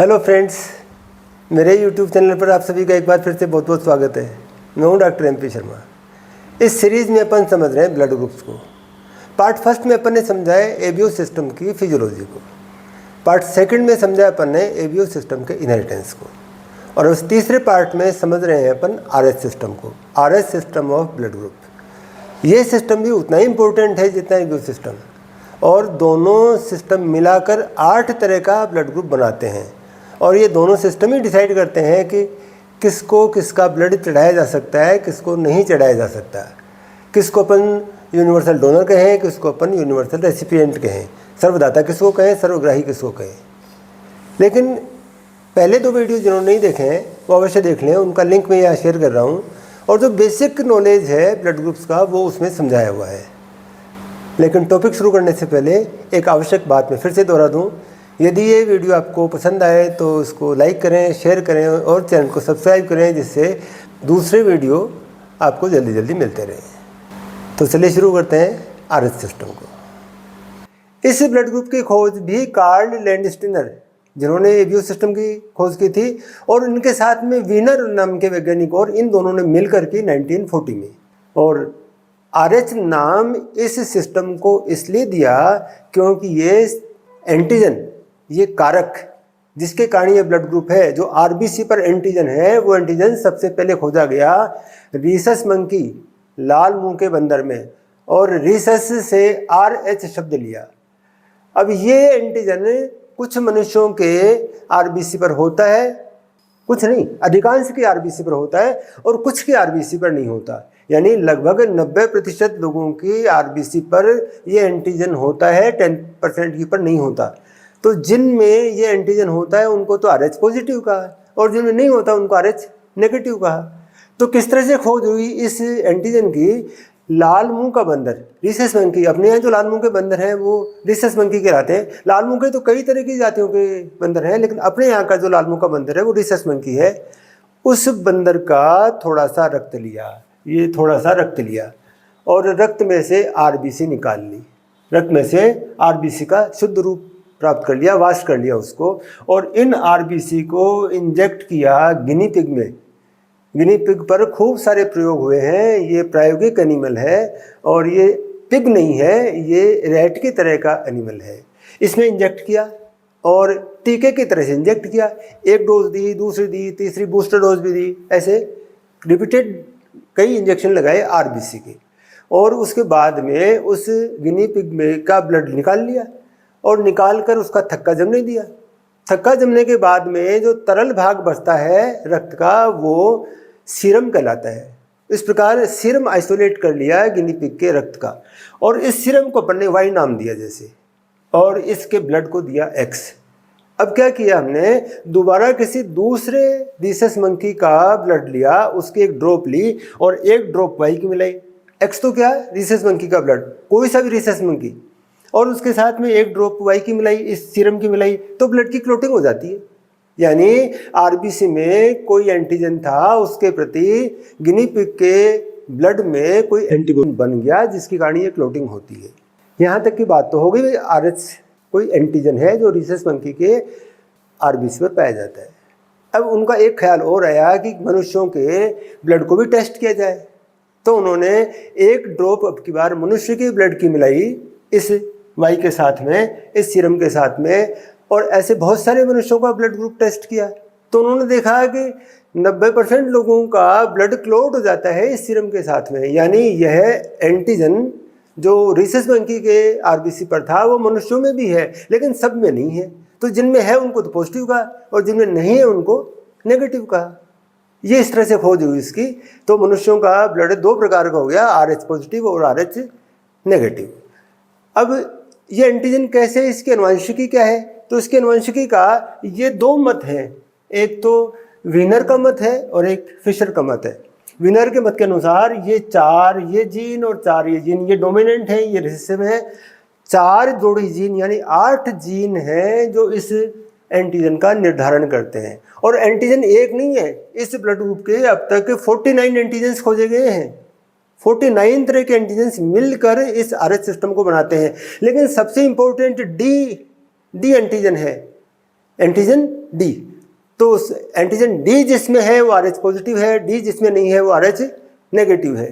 Hello friends, मेरे YouTube channel पर आप सभी का एक बार फिर से बहुत बहुत स्वागत है। मैं हूं डॉक्टर MP शर्मा। इस सीरीज़ में अपन समझ रहे हैं ब्लड ग्रुप्स को। पार्ट फर्स्ट में अपन ने समझा है एबियो सिस्टम की फिजियोलॉजी को। पार्ट सेकंड में समझा अपन ने एबियो सिस्टम के इनहेरिटेंस को। और उस तीसरे पार्ट में समझ रहे हैं अपन RH सिस्टम को, RH system of blood group. ये सिस्टम भी उतना ही इम्पोर्टेंट है जितना एबियो सिस्टम, और दोनों सिस्टम मिलाकर 8 तरह का ब्लड ग्रुप बनाते हैं। और ये दोनों सिस्टम ही डिसाइड करते हैं कि किसको किसका ब्लड चढ़ाया जा सकता है, किसको नहीं चढ़ाया जा सकता, किसको अपन यूनिवर्सल डोनर कहें, किसको अपन यूनिवर्सल रेसिपिएंट कहें, सर्वदाता किसको कहें, सर्वग्राही किसको कहें। लेकिन पहले 2 वीडियो जिन्होंने नहीं देखे हैं वो अवश्य देख लें, उनका लिंक मैं यहाँ शेयर कर रहा हूँ। और जो बेसिक नॉलेज है ब्लड ग्रुप्स का वो उसमें समझाया हुआ है। लेकिन टॉपिक शुरू करने से पहले एक आवश्यक बात मैं फिर से दोहरा दूँ। यदि ये वीडियो आपको पसंद आए तो इसको लाइक करें, शेयर करें और चैनल को सब्सक्राइब करें, जिससे दूसरे वीडियो आपको जल्दी जल्दी मिलते रहें। तो चलिए शुरू करते हैं RH सिस्टम को। इस ब्लड ग्रुप की खोज भी कार्ल लैंडस्टीनर, जिन्होंने एबियो सिस्टम की खोज की थी, और इनके साथ में वीनर नाम के वैज्ञानिक, और इन दोनों ने मिलकर की 1940 में। और RH नाम इस सिस्टम को इसलिए दिया क्योंकि ये एंटीजन, ये कारक जिसके कारण ये ब्लड ग्रुप है, जो RBC पर एंटीजन है, वो एंटीजन सबसे पहले खोजा गया रीसस मंकी, लाल मुंह के बंदर में, और रीसस से RH शब्द लिया। अब ये एंटीजन कुछ मनुष्यों के RBC पर होता है, कुछ नहीं, अधिकांश के RBC पर होता है, और कुछ के RBC पर नहीं होता। यानी लगभग 90% लोगों की RBC पर ये एंटीजन होता है, 10% की पर नहीं होता। तो जिनमें ये एंटीजन होता है उनको तो RH पॉजिटिव कहा, और जिनमें नहीं होता उनको RH नेगेटिव कहा। तो किस तरह से खोज हुई इस एंटीजन की? लाल मुंह का बंदर, रीसस मंकी, अपने यहाँ जो लाल मुंह के बंदर हैं वो रीसस मंकी कहलाते हैं। लाल मुंह के तो कई तरह की जातियों के बंदर हैं, लेकिन अपने यहाँ का जो लाल मुंह का बंदर है वो रीसस मंकी है। उस बंदर का थोड़ा सा रक्त लिया, ये थोड़ा सा रक्त लिया, और रक्त में से RBC निकाल ली, रक्त में से RBC का शुद्ध रूप प्राप्त कर लिया, वाश कर लिया उसको, और इन RBC को इंजेक्ट किया गिनी पिग में। गिनी पिग पर खूब सारे प्रयोग हुए हैं। ये प्रायोगिक एनिमल है, और ये पिग नहीं है, ये रैट की तरह का एनिमल है। इसमें इंजेक्ट किया और टीके की तरह से इंजेक्ट किया। 1 डोज दी, दूसरी दी, तीसरी बूस्टर डोज भी दी, ऐसे रिपीटेड कई इंजेक्शन लगाए RBC के। और उसके बाद में उस गिनी पिग में का ब्लड निकाल लिया, और निकाल कर उसका थक्का जमने दिया। थक्का जमने के बाद में जो तरल भाग बचता है रक्त का, वो सीरम कहलाता है। इस प्रकार सीरम आइसोलेट कर लिया गिनी पिग के रक्त का, और इस सीरम को अपन ने Y नाम दिया जैसे, और इसके ब्लड को दिया X। अब क्या किया हमने, दोबारा किसी दूसरे रीसस मंकी का ब्लड लिया, उसकी 1 ड्रॉप ली और 1 ड्रॉप Y की मिलाई। X तो क्या, रीसस मंकी का ब्लड, कोई सा भी रीसस मंकी, और उसके साथ में 1 ड्रॉप Y की मिलाई, इस सीरम की मिलाई, तो ब्लड की क्लोटिंग हो जाती है। यानी RBC में कोई एंटीजन था, उसके प्रति गिनी पिग के ब्लड में कोई एंटीबॉडी बन गया, जिसके कारण ये क्लोटिंग होती है। यहाँ तक की बात तो हो गई, RH कोई एंटीजन है जो रीसस मंकी के RBC पर पाया जाता है। अब उनका एक ख्याल और आया कि मनुष्यों के ब्लड को भी टेस्ट किया जाए। तो उन्होंने 1 ड्रॉप अब की बार मनुष्य के ब्लड की मिलाई इस Y के साथ में, इस सीरम के साथ में, और ऐसे बहुत सारे मनुष्यों का ब्लड ग्रुप टेस्ट किया। तो उन्होंने देखा कि 90% लोगों का ब्लड क्लोट हो जाता है इस सीरम के साथ में। यानी यह एंटीजन जो रीसस मंकी के RBC पर था वो मनुष्यों में भी है, लेकिन सब में नहीं है। तो जिनमें है उनको तो पॉजिटिव कहा, और जिनमें नहीं है उनको नेगेटिव कहा। ये इस तरह से खोज हुई इसकी। तो मनुष्यों का ब्लड 2 प्रकार का हो गया, RH पॉजिटिव और RH नेगेटिव। अब ये एंटीजन कैसे, इसकी अनुवांशिकी क्या है? तो इसके अनुवांशिकी का ये 2 मत हैं। एक तो वीनर का मत है और एक फिशर का मत है। वीनर के मत के अनुसार ये 4 ये जीन और 4 ये जीन, ये डोमिनेंट है, ये रिसेसिव है। 4 जोड़ी जीन यानी 8 जीन हैं जो इस एंटीजन का निर्धारण करते हैं। और एंटीजन एक नहीं है, इस ब्लड ग्रुप के अब तक 49 एंटीजन्स खोजे गए हैं। 49 तरह के एंटीजन्स मिलकर इस RH सिस्टम को बनाते हैं। लेकिन सबसे इंपॉर्टेंट डी एंटीजन है। Antigen D. तो उस एंटीजन डी जिसमें है वो RH पॉजिटिव है, डी जिसमें नहीं है वो RH नेगेटिव है।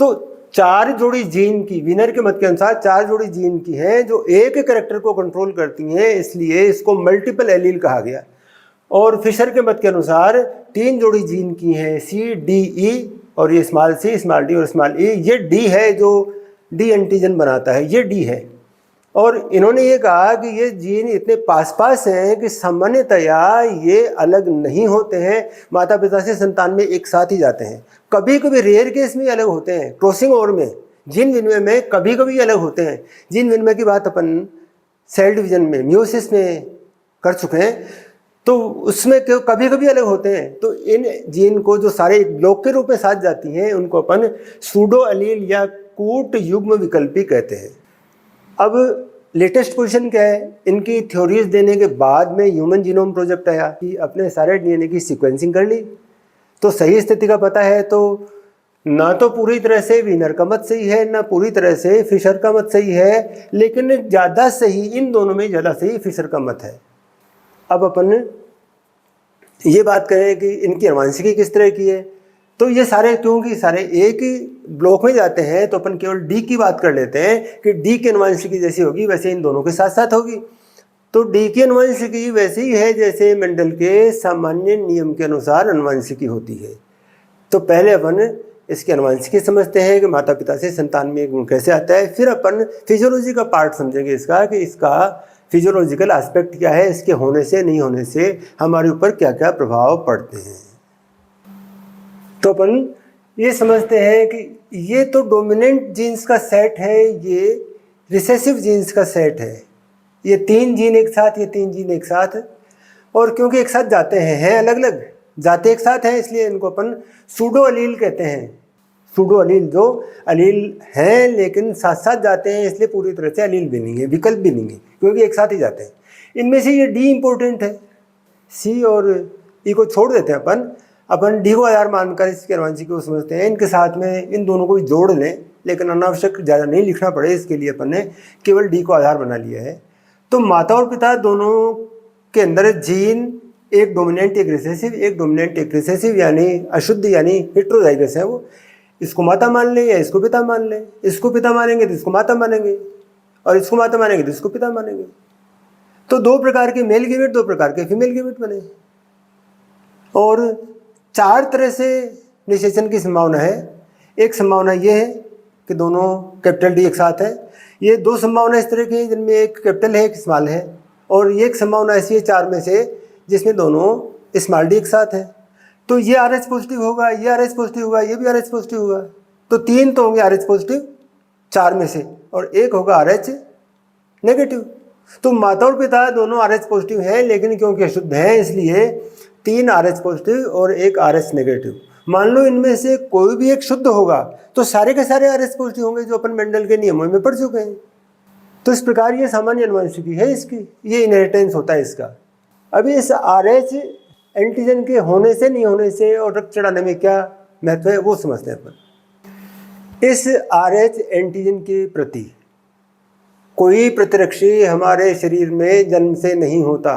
तो 4 जोड़ी जीन की, विनर के मत के अनुसार 4 जोड़ी जीन की हैं जो एक कैरेक्टर को कंट्रोल करती हैं, इसलिए इसको मल्टीपल एलील कहा गया। और फिशर के मत के अनुसार 3 जोड़ी जीन की हैं, CDE, और ये स्मॉल c, स्मॉल d और स्मॉल e। ये D है जो डी एंटीजन बनाता है, ये D है। और इन्होंने ये कहा कि ये जीन इतने पास पास हैं कि सामान्यतया ये अलग नहीं होते हैं, माता पिता से संतान में एक साथ ही जाते हैं। कभी कभी रेयर केस में अलग होते हैं, क्रॉसिंग ओवर में, जीन विनिमय में कभी कभी अलग होते हैं। जीन विनिमय की बात अपन सेल डिवीजन में, मियोसिस में कर चुके हैं, तो उसमें कभी कभी अलग होते हैं। तो इन जीन को जो सारे एक ब्लॉक के रूप में साथ जाती हैं उनको अपन सूडो अलील या कूट युग्म विकल्पी कहते हैं। अब लेटेस्ट पोजीशन क्या है, इनकी थ्योरीज देने के बाद में ह्यूमन जीनोम प्रोजेक्ट आया कि अपने सारे DNA की सीक्वेंसिंग कर ली, तो सही स्थिति का पता है। तो ना तो पूरी तरह से विनर का मत सही है, ना पूरी तरह से फिशर का मत सही है, लेकिन ज़्यादा सही इन दोनों में ज़्यादा सही फिशर का मत है। अब अपन ये बात करें कि इनकी आनुवंशिकी किस तरह की है, तो ये सारे, क्योंकि सारे एक ही ब्लॉक में जाते हैं, तो अपन केवल डी की बात कर लेते हैं कि डी की आनुवंशिकी जैसी होगी वैसे इन दोनों के साथ साथ होगी। तो डी की आनुवंशिकी वैसे ही है जैसे मेंडल के सामान्य नियम के अनुसार आनुवंशिकी होती है। तो पहले अपन इसकी आनुवंशिकी समझते हैं कि माता पिता से संतान में गुण कैसे आता है, फिर अपन फिजियोलॉजी का पार्ट समझेंगे इसका, कि इसका फिजियोलॉजिकल एस्पेक्ट क्या है, इसके होने से नहीं होने से हमारे ऊपर क्या क्या प्रभाव पड़ते हैं। तो अपन ये समझते हैं कि ये तो डोमिनेंट जीन्स का सेट है, ये रिसेसिव जीन्स का सेट है। ये 3 जीन एक साथ, ये 3 जीन एक साथ, और क्योंकि एक साथ जाते हैं अलग अलग जाते एक साथ हैं, इसलिए इनको अपन सूडो अलील कहते हैं। सूडो अलील जो अलील हैं लेकिन साथ साथ जाते हैं, इसलिए पूरी तरह से अलील भी नहीं है, विकल्प भी नहीं है, क्योंकि एक साथ ही जाते हैं। इनमें से ये डी इम्पोर्टेंट है, सी और ई को छोड़ देते हैं अपन डी को आधार मानकर इसके आनुवंशिकी को समझते हैं। इनके साथ में इन दोनों को भी जोड़ लें, लेकिन अनावश्यक ज़्यादा नहीं लिखना पड़े, इसके लिए अपन ने केवल डी को आधार बना लिया है। तो माता और पिता दोनों के अंदर जीन एक डोमिनेंट एक रिसेसिव, एक डोमिनेंट एक रिसेसिव, यानी अशुद्ध यानी हेट्रोजाइगस है वो। इसको माता मान लें या इसको पिता मान लें, इसको पिता मानेंगे तो इसको माता मानेंगे, और इसको माता मानेंगे तो इसको पिता मानेंगे। तो 2 प्रकार के मेल गिवेट, 2 प्रकार के फीमेल गिवेट बने, और 4 तरह से निषेचन की संभावना है। एक संभावना ये है कि दोनों कैपिटल डी एक साथ है। ये 2 संभावना इस तरह की हैं जिनमें एक कैपिटल है एक स्मॉल है, और ये एक संभावना ऐसी है 4 में से जिसमें दोनों स्मॉल डी एक साथ है। तो ये RH पॉजिटिव होगा, ये RH पॉजिटिव होगा, ये भी RH पॉजिटिव होगा। तो 3 तो होंगे RH पॉजिटिव 4 में से, और एक होगा RH नेगेटिव। तो माता और पिता दोनों RH पॉजिटिव हैं, लेकिन क्योंकि अशुद्ध हैं इसलिए 3 RH पॉजिटिव और एक RH नेगेटिव। मान लो इनमें से कोई भी एक शुद्ध होगा तो सारे के सारे RH पॉजिटिव होंगे, जो अपन मेंडल के नियमों में पढ़ चुके हैं। तो इस प्रकार ये सामान्य आनुवंशिकी है इसकी, ये इनहेरिटेंस होता है इसका। अभी इस RH एंटीजन के होने से नहीं होने से और रक्त चढ़ाने में क्या महत्व है वो समझते हैं अपन। इस RH एंटीजन के प्रति कोई प्रतिरक्षी हमारे शरीर में जन्म से नहीं होता।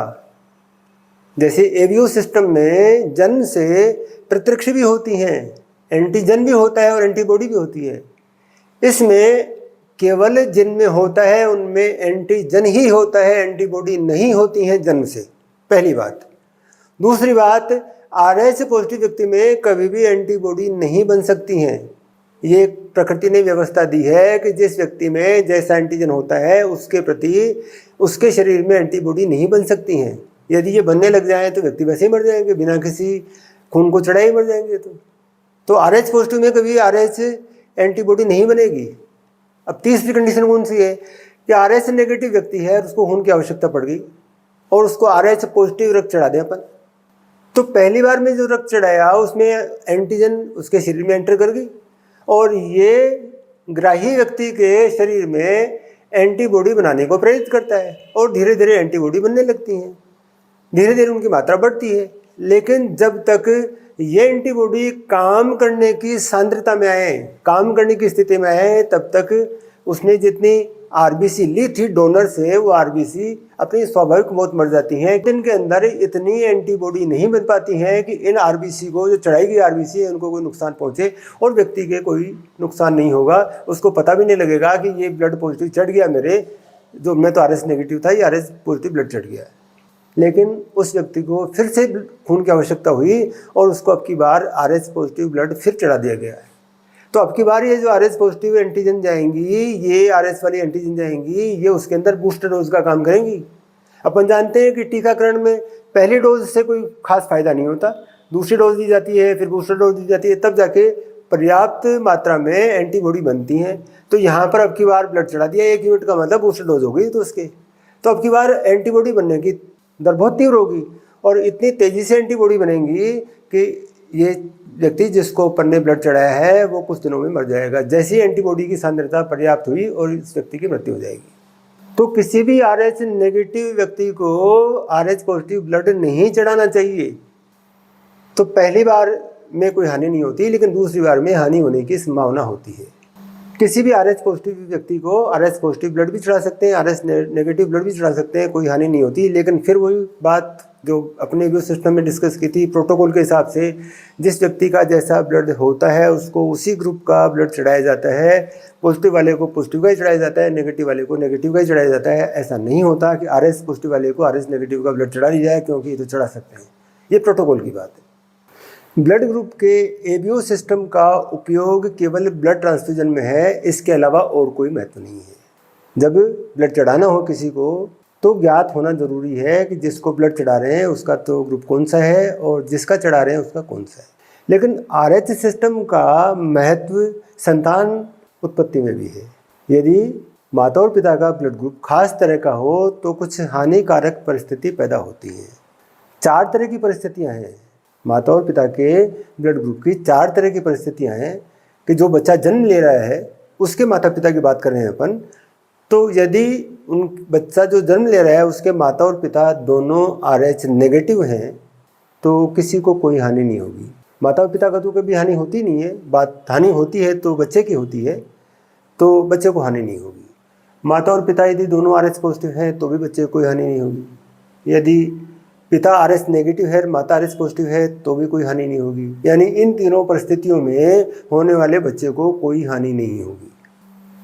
जैसे एवियो सिस्टम में जन्म से प्रतिरक्षी भी होती हैं, एंटीजन भी होता है और एंटीबॉडी भी होती है। इसमें केवल जिनमें होता है उनमें एंटीजन ही होता है, एंटीबॉडी नहीं होती हैं जन्म से, पहली बात। दूसरी बात, RH पॉजिटिव व्यक्ति में कभी भी एंटीबॉडी नहीं बन सकती हैं। ये प्रकृति ने व्यवस्था दी है कि जिस व्यक्ति में जैसा एंटीजन होता है उसके प्रति उसके शरीर में एंटीबॉडी नहीं बन सकती हैं। यदि ये बनने लग जाए तो व्यक्ति वैसे ही मर जाएंगे, बिना किसी खून को चढ़ाए ही मर जाएंगे। तो RH पॉजिटिव में कभी RH एंटीबॉडी नहीं बनेगी। अब तीसरी कंडीशन कौन सी है कि RH नेगेटिव व्यक्ति है और उसको खून की आवश्यकता पड़ गई और उसको RH पॉजिटिव रक्त चढ़ा दें अपन, तो पहली बार में जो रक्त चढ़ाया उसमें एंटीजन उसके शरीर में एंटर कर गई और ये ग्राही व्यक्ति के शरीर में एंटीबॉडी बनाने को प्रेरित करता है और धीरे धीरे एंटीबॉडी बनने लगती हैं, धीरे धीरे उनकी मात्रा बढ़ती है। लेकिन जब तक ये एंटीबॉडी काम करने की सांद्रता में आए, काम करने की स्थिति में आए, तब तक उसने जितनी आरबीसी ली थी डोनर से, वो आरबीसी अपनी स्वाभाविक मौत मर जाती हैं। इनके अंदर इतनी एंटीबॉडी नहीं बन पाती हैं कि इन आरबीसी को, जो चढ़ाई गई आरबीसी है, उनको कोई नुकसान पहुंचे और व्यक्ति के कोई नुकसान नहीं होगा। उसको पता भी नहीं लगेगा कि ये ब्लड पॉजिटिव चढ़ गया मेरे, जो मैं तो आरएस नेगेटिव था, ये आरएस पॉजिटिव ब्लड चढ़ गया। लेकिन उस व्यक्ति को फिर से खून की आवश्यकता हुई और उसको अब की बार आरएस पॉजिटिव ब्लड फिर चढ़ा दिया गया है। तो अब की बार ये जो आरएस पॉजिटिव एंटीजन जाएंगी, ये आरएस वाली एंटीजन जाएंगी, ये उसके अंदर बूस्टर डोज का काम करेंगी। अपन जानते हैं कि टीकाकरण में पहली डोज से कोई खास फायदा नहीं होता, दूसरी डोज दी जाती है, फिर बूस्टर डोज दी जाती है, तब जाके पर्याप्त मात्रा में एंटीबॉडी बनती हैं। तो यहाँ पर अब की बार ब्लड चढ़ा दिया, 1 यूनिट का मतलब बूस्टर डोज हो गई तो उसके, तो अब की बार एंटीबॉडी बनने की दर बहुत तीव्र होगी और इतनी तेज़ी से एंटीबॉडी बनेंगी कि ये व्यक्ति जिसको ऊपर ने ब्लड चढ़ाया है वो कुछ दिनों में मर जाएगा, जैसी एंटीबॉडी की सांद्रता पर्याप्त हुई और इस व्यक्ति की मृत्यु हो जाएगी। तो किसी भी आरएच नेगेटिव व्यक्ति को आरएच पॉजिटिव ब्लड नहीं चढ़ाना चाहिए। तो पहली बार में कोई हानि नहीं होती, लेकिन दूसरी बार में हानि होने की संभावना होती है। किसी भी आरएच पॉजिटिव व्यक्ति को आरएच पॉजिटिव ब्लड भी चढ़ा सकते हैं, आरएच नेगेटिव ब्लड भी चढ़ा सकते हैं, कोई हानि नहीं होती। लेकिन फिर वही बात जो अपने इम्यून सिस्टम में डिस्कस की थी, प्रोटोकॉल के हिसाब से जिस व्यक्ति का जैसा ब्लड होता है उसको उसी ग्रुप का ब्लड चढ़ाया जाता है। पॉजिटिव वाले को पॉजिटिव का ही चढ़ाया जाता है, नेगेटिव वाले को नेगेटिव का ही चढ़ाया जाता है। ऐसा नहीं होता कि आरएच पॉजिटिव वाले को आरएच नेगेटिव का ब्लड चढ़ा दिया जाए, क्योंकि ये तो चढ़ा सकते हैं, ये प्रोटोकॉल की बात है। ब्लड ग्रुप के एबीओ सिस्टम का उपयोग केवल ब्लड ट्रांसफ्यूजन में है, इसके अलावा और कोई महत्व नहीं है। जब ब्लड चढ़ाना हो किसी को तो ज्ञात होना जरूरी है कि जिसको ब्लड चढ़ा रहे हैं उसका तो ग्रुप कौन सा है और जिसका चढ़ा रहे हैं उसका कौन सा है। लेकिन आरएच सिस्टम का महत्व संतान उत्पत्ति में भी है। यदि माता और पिता का ब्लड ग्रुप खास तरह का हो तो कुछ हानिकारक परिस्थिति पैदा होती है। 4 तरह की परिस्थितियाँ हैं। माता और पिता के ब्लड ग्रुप की 4 तरह की परिस्थितियाँ हैं कि जो बच्चा जन्म ले रहा है उसके माता पिता की बात कर रहे हैं अपन। तो यदि उन बच्चा जो जन्म ले रहा है उसके माता और पिता दोनों आरएच नेगेटिव हैं तो किसी को कोई हानि नहीं होगी। माता और पिता का तो कभी हानि होती नहीं है, बात हानि होती है तो बच्चे की होती है, तो बच्चे को हानि नहीं होगी। माता और पिता यदि दोनों आरएच पॉजिटिव हैं तो भी बच्चे को कोई हानि नहीं होगी। यदि पिता आरएच नेगेटिव है, माता आरएच पॉजिटिव है तो भी कोई हानि नहीं होगी। यानी इन तीनों परिस्थितियों में होने वाले बच्चे को कोई हानि नहीं होगी।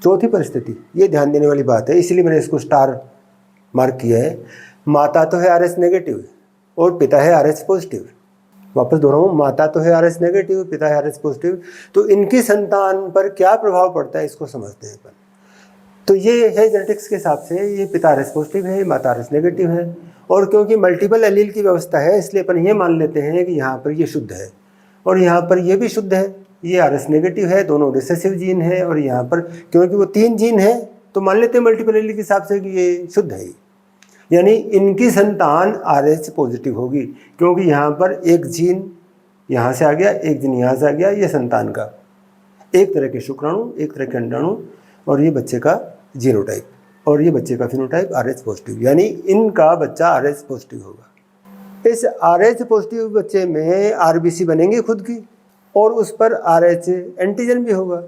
चौथी परिस्थिति, ये ध्यान देने वाली बात है, इसलिए मैंने इसको स्टार मार्क किया है। माता तो है आरएच नेगेटिव और पिता है आरएच पॉजिटिव। वापस दोहराऊं, माता तो है आरएच नेगेटिव, पिता है आरएच पॉजिटिव। तो इनकी संतान पर क्या प्रभाव पड़ता है इसको समझते हैं अपन। तो ये है जेनेटिक्स के हिसाब से, ये पिता आरएच पॉजिटिव है, माता आरएच नेगेटिव है। और क्योंकि मल्टीपल एलील की व्यवस्था है इसलिए अपन ये मान लेते हैं कि यहाँ पर ये शुद्ध है और यहाँ पर ये भी शुद्ध है, ये आरएच नेगेटिव है, दोनों रिसेसिव जीन है। और यहाँ पर क्योंकि वो 3 जीन है तो मान लेते हैं मल्टीपल एलील के हिसाब से कि ये शुद्ध है। यानी इनकी संतान आरएच पॉजिटिव होगी, क्योंकि यहाँ पर एक जीन यहाँ से आ गया, एक जीन यहाँ से आ गया, ये संतान का एक तरह के शुक्राणु, एक तरह के अंडाणु, और ये बच्चे का जीनोटाइप और ये बच्चे का फिनोटाइप आरएच पॉजिटिव, यानी इनका बच्चा आरएच पॉजिटिव होगा। इस आरएच पॉजिटिव बच्चे में आरबीसी बनेंगे खुद की और उस पर आरएच एंटीजन भी होगा।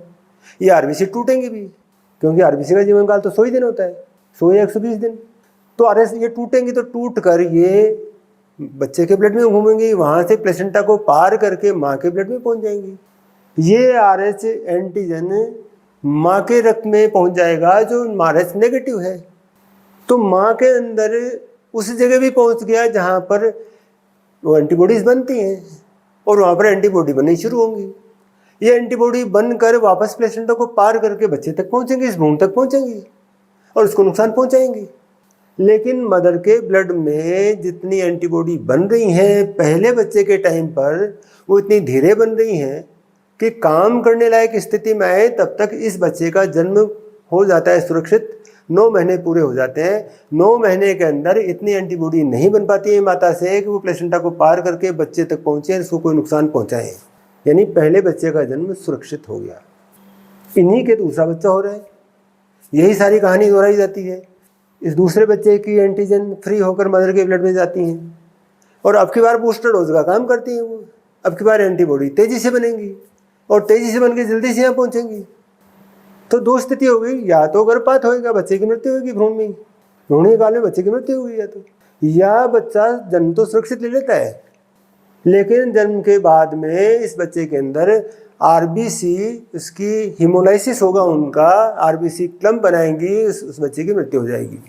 ये आरबीसी टूटेंगे भी, क्योंकि आरबीसी का जीवन काल तो 100 ही दिन होता है, 100 या 120 दिन। तो आरएच ये टूटेंगे तो टूट कर ये बच्चे के ब्लड में घूमेंगी, वहाँ से प्लेसेंटा को पार करके माँ के ब्लड में पहुँच जाएंगी। ये आरएच एंटीजन माँ के रक्त में पहुँच जाएगा जो आरएच नेगेटिव है। तो माँ के अंदर उस जगह भी पहुँच गया जहाँ पर वो एंटीबॉडीज़ बनती हैं और वहाँ पर एंटीबॉडी बननी शुरू होंगी। ये एंटीबॉडी बनकर वापस प्लेसेंटा को पार करके बच्चे तक पहुँचेंगी, इस भ्रूण तक पहुँचेंगी और उसको नुकसान पहुँचाएंगी। लेकिन मदर के ब्लड में जितनी एंटीबॉडी बन रही हैं पहले बच्चे के टाइम पर, वो इतनी धीरे बन रही हैं कि काम करने लायक स्थिति में आए तब तक इस बच्चे का जन्म हो जाता है सुरक्षित। 9 महीने पूरे हो जाते हैं। 9 महीने के अंदर इतनी एंटीबॉडी नहीं बन पाती है माता से कि वो प्लेसेंटा को पार करके बच्चे तक पहुँचे, इसको कोई नुकसान पहुँचाए। यानी पहले बच्चे का जन्म सुरक्षित हो गया, इन्हीं के दूसरा बच्चा हो रहा है। यही सारी कहानी दोहराई जाती है। इस दूसरे बच्चे की एंटीजन फ्री होकर मदर के ब्लड में जाती हैं और अब की बार बूस्टर डोज का काम करती हैं। वो अब की बार एंटीबॉडी तेज़ी से बनेंगी और तेज़ी से बन के जल्दी से यहाँ पहुँचेंगी। तो दो स्थिति हो गई, या तो गर्भपात होएगा, बच्चे की मृत्यु होगी भ्रूण में, भ्रूणीय काल में बच्चे की मृत्यु होगी, या बच्चा जन्म तो सुरक्षित ले लेता है, लेकिन जन्म के बाद में इस बच्चे के अंदर आरबीसी, उसकी हीमोलाइसिस होगा, उनका आरबीसी क्लम्प बनाएंगी, उस बच्चे की मृत्यु हो जाएगी।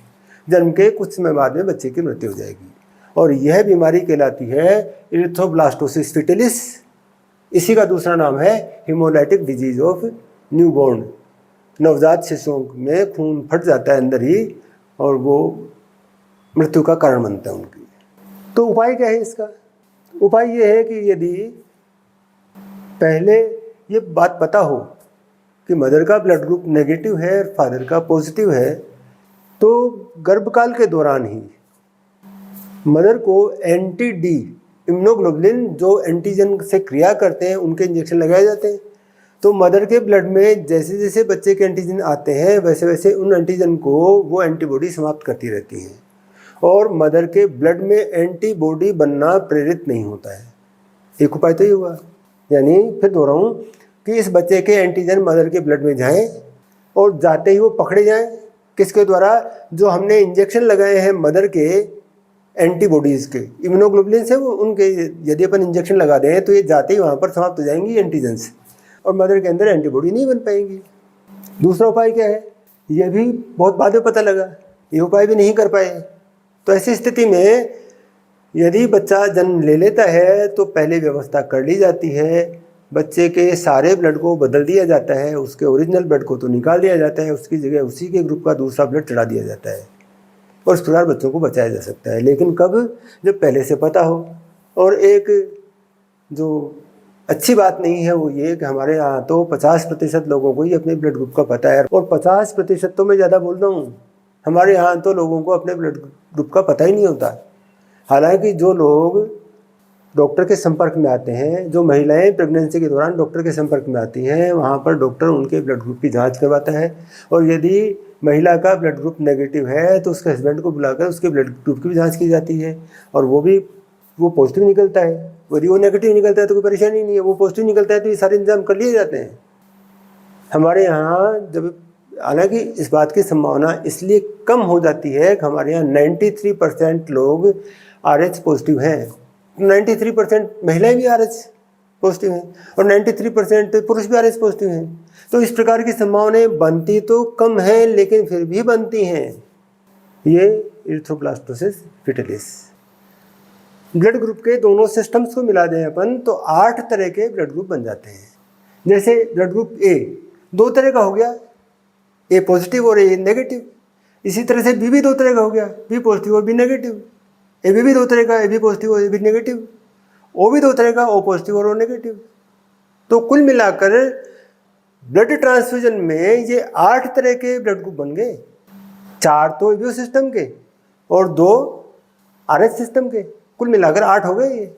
जन्म के कुछ समय बाद में बच्चे की मृत्यु हो जाएगी, और यह बीमारी कहलाती है इरिथ्रोब्लास्टोसिस फीटलिस। इसी का दूसरा नाम है हीमोलाइटिक डिजीज ऑफ न्यूबॉर्न। नवजात शिशुओं में खून फट जाता है अंदर ही, और वो मृत्यु का कारण बनता है उनकी। तो उपाय क्या है इसका? उपाय ये है कि यदि पहले ये बात पता हो कि मदर का ब्लड ग्रुप नेगेटिव है और फादर का पॉजिटिव है, तो गर्भकाल के दौरान ही मदर को एंटी डी इम्यूनोग्लोबुलिन, जो एंटीजन से क्रिया करते हैं, उनके इंजेक्शन लगाए जाते हैं। तो मदर के ब्लड में जैसे जैसे बच्चे के एंटीजन आते हैं, वैसे वैसे उन एंटीजन को वो एंटीबॉडी समाप्त करती रहती हैं, और मदर के ब्लड में एंटीबॉडी बनना प्रेरित नहीं होता है। एक उपाय तो ये हुआ, यानी फिर दोहराऊं कि इस बच्चे के एंटीजन मदर के ब्लड में जाएं, और जाते ही वो पकड़े जाएं। किसके द्वारा? जो हमने इंजेक्शन लगाए हैं मदर के एंटीबॉडीज़ के, इम्यूनोग्लोबुलिन से, वो उनके यदि अपन इंजेक्शन लगा दें तो ये जाते ही वहाँ पर समाप्त हो जाएंगी एंटीजन्स, और मदर के अंदर एंटीबॉडी नहीं बन पाएंगी। दूसरा उपाय क्या है? ये भी बहुत बाद में पता लगा, ये उपाय भी नहीं कर पाए। तो ऐसी स्थिति में यदि बच्चा जन्म ले लेता है तो पहले व्यवस्था कर ली जाती है, बच्चे के सारे ब्लड को बदल दिया जाता है, उसके ओरिजिनल ब्लड को तो निकाल दिया जाता है, उसकी जगह उसी के ग्रुप का दूसरा ब्लड चढ़ा दिया जाता है, और इस प्रकार बच्चों को बचाया जा सकता है। लेकिन कब? जब पहले से पता हो। और एक जो अच्छी बात नहीं है वो ये कि हमारे यहाँ तो 50% लोगों को ही अपने ब्लड ग्रुप का पता है, और 50% तो मैं ज़्यादा बोल रहा हूँ, हमारे यहाँ तो लोगों को अपने ब्लड ग्रुप का पता ही नहीं होता। हालांकि जो लोग डॉक्टर के संपर्क में आते हैं, जो महिलाएं प्रेगनेंसी के दौरान डॉक्टर के संपर्क में आती हैं, वहाँ पर डॉक्टर उनके ब्लड ग्रुप की जांच करवाता है, और यदि महिला का ब्लड ग्रुप नेगेटिव है तो उसके हस्बैंड को बुलाकर उसके ब्लड ग्रुप की भी जांच की जाती है, और वो पॉजिटिव निकलता है। यदि वो नेगेटिव निकलता है तो कोई परेशानी नहीं है, वो पॉजिटिव निकलता है तो ये सारे इंतजाम कर लिए जाते हैं हमारे यहाँ। जब हालांकि इस बात की संभावना इसलिए कम हो जाती है कि हमारे यहाँ 93% लोग RH पॉजिटिव हैं, 93% महिलाएं भी RH पॉजिटिव हैं, और 93% पुरुष भी RH पॉजिटिव हैं। तो इस प्रकार की संभावनाएं बनती तो कम हैं, लेकिन फिर भी बनती हैं। ये इरिथ्रोब्लास्टोसिस फीटलिस। ब्लड ग्रुप के दोनों सिस्टम्स को मिला दें अपन तो 8 तरह के ब्लड ग्रुप बन जाते हैं। जैसे ब्लड ग्रुप ए 2 तरह का हो गया, ए पॉजिटिव और ए नेगेटिव। इसी तरह से बी भी 2 तरह का हो गया, बी पॉजिटिव और बी नेगेटिव। ए बी भी 2 तरह का, ए बी पॉजिटिव और ए बी नेगेटिव। ओ भी 2 तरह का, ओ पॉजिटिव और ओ नेगेटिव। तो कुल मिलाकर ब्लड ट्रांसफ्यूजन में ये 8 तरह के ब्लड ग्रुप बन गए, 4 तो एबीओ सिस्टम के और 2 आरएच सिस्टम के, कुल मिलाकर 8 हो गए ये।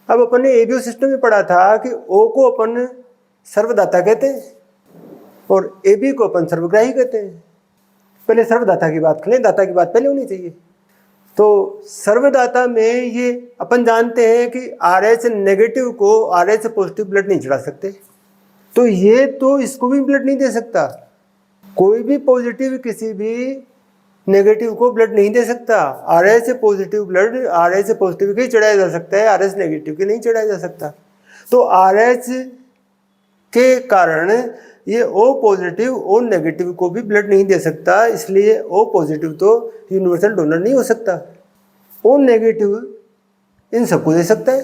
अब अपन ने एबीओ सिस्टम में पढ़ा था कि ओ को अपन सर्वदाता कहते हैं और एबी को अपन सर्वग्राही कहते हैं। पहले सर्वदाता की बात करें, दाता की बात पहले होनी चाहिए। तो सर्वदाता में ये अपन जानते हैं कि RH नेगेटिव को RH पॉजिटिव ब्लड नहीं चढ़ा सकते, तो ये तो इसको भी ब्लड नहीं दे सकता। कोई भी पॉजिटिव किसी भी नेगेटिव को ब्लड नहीं दे सकता। RH positive blood RH positive के ही चढ़ाया जा सकता है, RH नेगेटिव के नहीं चढ़ाया जा सकता। तो RH के कारण ये O पॉजिटिव O नेगेटिव को भी ब्लड नहीं दे सकता, इसलिए O पॉजिटिव तो यूनिवर्सल डोनर नहीं हो सकता। O नेगेटिव इन सबको दे सकता है।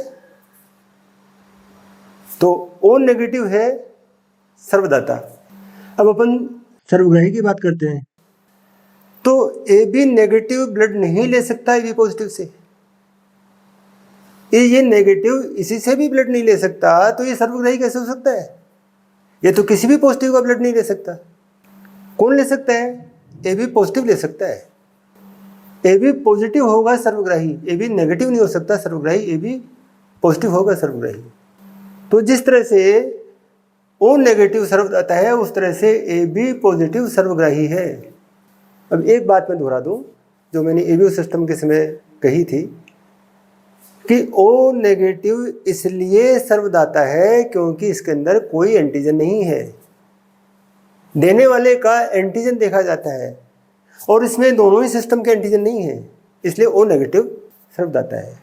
तो O नेगेटिव है सर्वदाता। अब अपन सर्वग्राही की बात करते हैं। तो AB नेगेटिव ब्लड नहीं ले सकता AB पॉजिटिव से, ये नेगेटिव इसी से भी ब्लड नहीं ले सकता, तो ये सर्वग्राही कैसे हो सकता है? ये तो किसी भी पॉजिटिव का ब्लड नहीं ले सकता। कौन ले सकता है? AB पॉजिटिव ले सकता है। AB पॉजिटिव होगा सर्वग्राही, AB नेगेटिव नहीं हो सकता सर्वग्राही, AB पॉजिटिव होगा सर्वग्राही। तो जिस तरह से O नेगेटिव सर्वदाता है, उस तरह से AB पॉजिटिव सर्वग्राही है। अब एक बात मैं दोहरा दूं जो मैंने एबीओ सिस्टम के समय कही थी कि O नेगेटिव इसलिए सर्वदाता है क्योंकि इसके अंदर कोई एंटीजन नहीं है। देने वाले का एंटीजन देखा जाता है और इसमें दोनों ही सिस्टम के एंटीजन नहीं है, इसलिए ओ नेगेटिव सर्वदाता है।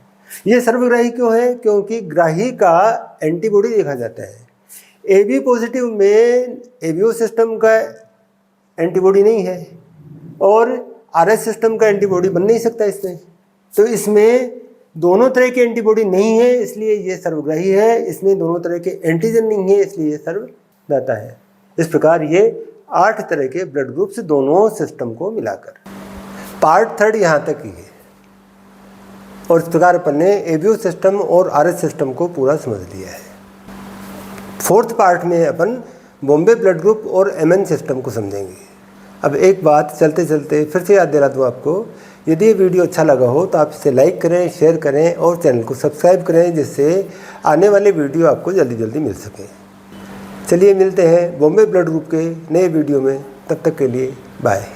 ये सर्वग्राही क्यों है? क्योंकि ग्राही का एंटीबॉडी देखा जाता है। ए बी पॉजिटिव में एबीओ सिस्टम का एंटीबॉडी नहीं है और आरएस सिस्टम का एंटीबॉडी बन नहीं सकता इसमें, तो इसमें दोनों तरह के एंटीबॉडी नहीं है, इसलिए ये सर्वग्राही है। इसमें दोनों तरह के एंटीजन नहीं है, इसलिए ये सर्वदाता है। इस प्रकार ये 8 तरह के ब्लड ग्रुप्स दोनों सिस्टम को मिलाकर। पार्ट 3 यहाँ तक ही है और इस प्रकार अपन ने एबीओ सिस्टम और आरएस सिस्टम को पूरा समझ लिया है। 4th पार्ट में अपन बॉम्बे ब्लड ग्रुप और एमएन सिस्टम को समझेंगे। अब एक बात चलते चलते फिर से याद दिला दूँ आपको, यदि ये वीडियो अच्छा लगा हो तो आप इसे लाइक करें, शेयर करें और चैनल को सब्सक्राइब करें, जिससे आने वाले वीडियो आपको जल्दी जल्दी मिल सके। चलिए मिलते हैं बॉम्बे ब्लड ग्रुप के नए वीडियो में, तब तक के लिए बाय।